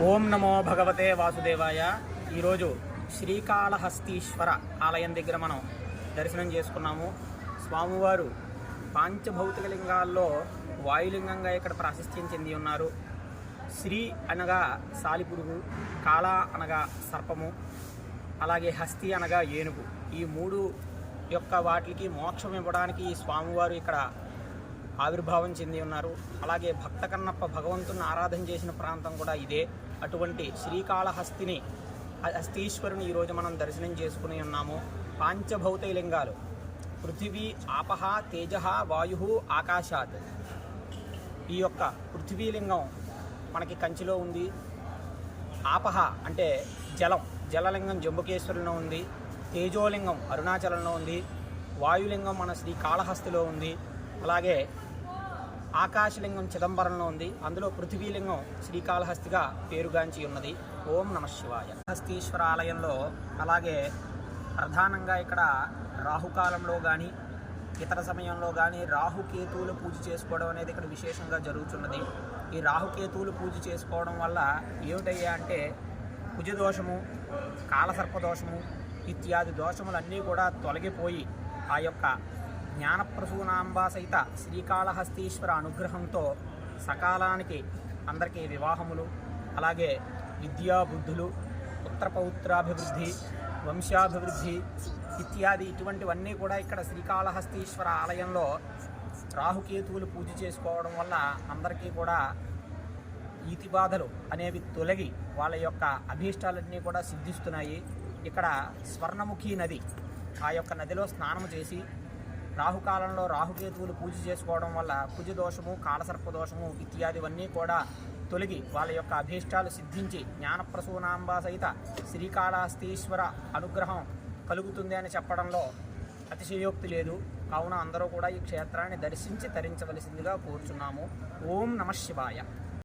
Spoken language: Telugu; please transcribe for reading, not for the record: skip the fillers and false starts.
ఓం నమో భగవతే వాసుదేవాయ. ఈరోజు శ్రీకాళహస్తీశ్వర ఆలయం దగ్గర మనం దర్శనం చేసుకున్నాము. స్వామివారు పాంచభౌతిక లింగాల్లో వాయులింగంగా ఇక్కడ ప్రాశస్త్యం చెంది ఉన్నారు. శ్రీ అనగా సాలిపురుగు, కాళ అనగా సర్పము, అలాగే హస్తి అనగా ఏనుగు. ఈ మూడు యొక్క వాటికి మోక్షం ఇవ్వడానికి ఈ స్వామివారు ఇక్కడ ఆవిర్భావం చెంది ఉన్నారు. అలాగే భక్త కన్నప్ప భగవంతుని ఆరాధన చేసిన ప్రాంతం కూడా ఇదే. అటువంటి శ్రీకాళహస్తిని హస్తీశ్వరుని ఈరోజు మనం దర్శనం చేసుకుని ఉన్నాము. పాంచభౌతిక లింగాలు పృథివీ, ఆపహ, తేజ, వాయు, ఆకాశాత్. ఈ యొక్క పృథివీలింగం మనకి కంచిలో ఉంది. ఆపహ అంటే జలం, జలలింగం జంబుకేశ్వరంలో ఉంది. తేజోలింగం అరుణాచలంలో ఉంది. వాయులింగం మన శ్రీకాళహస్తిలో ఉంది. అలాగే ఆకాశలింగం చిదంబరంలో ఉంది. అందులో పృథివీలింగం శ్రీకాళహస్తిగా పేరుగాంచి ఉన్నది. ఓం నమ శివాయ. హస్తీశ్వర ఆలయంలో అలాగే ప్రధానంగా ఇక్కడ రాహుకాలంలో కానీ ఇతర సమయంలో కానీ రాహుకేతువులు పూజ చేసుకోవడం అనేది ఇక్కడ విశేషంగా జరుగుతున్నది. ఈ రాహుకేతువులు పూజ చేసుకోవడం వల్ల ఏమిటయ్యా అంటే కుజదోషము, కాలసర్పదోషము ఇత్యాది దోషములన్నీ కూడా తొలగిపోయి ఆ యొక్క జ్ఞానప్రసూనాంబ సహిత శ్రీకాళహస్తీశ్వర అనుగ్రహంతో సకాలానికి అందరికీ వివాహములు, అలాగే విద్యాబుద్ధులు, పుత్రపౌత్రాభివృద్ధి, వంశాభివృద్ధి ఇత్యాది ఇటువంటివన్నీ కూడా ఇక్కడ శ్రీకాళహస్తీశ్వర ఆలయంలో రాహుకేతువులు పూజ చేసుకోవడం వల్ల అందరికీ కూడా ఈతి బాధలు అనేవి తొలగి వాళ్ళ యొక్క అభీష్టాలన్నీ కూడా సిద్ధిస్తున్నాయి. ఇక్కడ స్వర్ణముఖి నది, ఆ యొక్క నదిలో స్నానం చేసి రాహుకాలంలో రాహుకేతువులు పూజ చేసుకోవడం వల్ల కుజదోషము, కాలసర్పదోషము ఇత్యాదివన్నీ కూడా తొలగి వాళ్ళ యొక్క అభీష్టాలు సిద్ధించి జ్ఞానప్రసూనాంబ సహిత శ్రీకాళహస్తీశ్వర అనుగ్రహం కలుగుతుంది అని చెప్పడంలో అతిశయోక్తి లేదు. కావున అందరూ కూడా ఈ క్షేత్రాన్ని దర్శించి తరించవలసిందిగా కోరుచున్నాము. ఓం నమ శివాయ.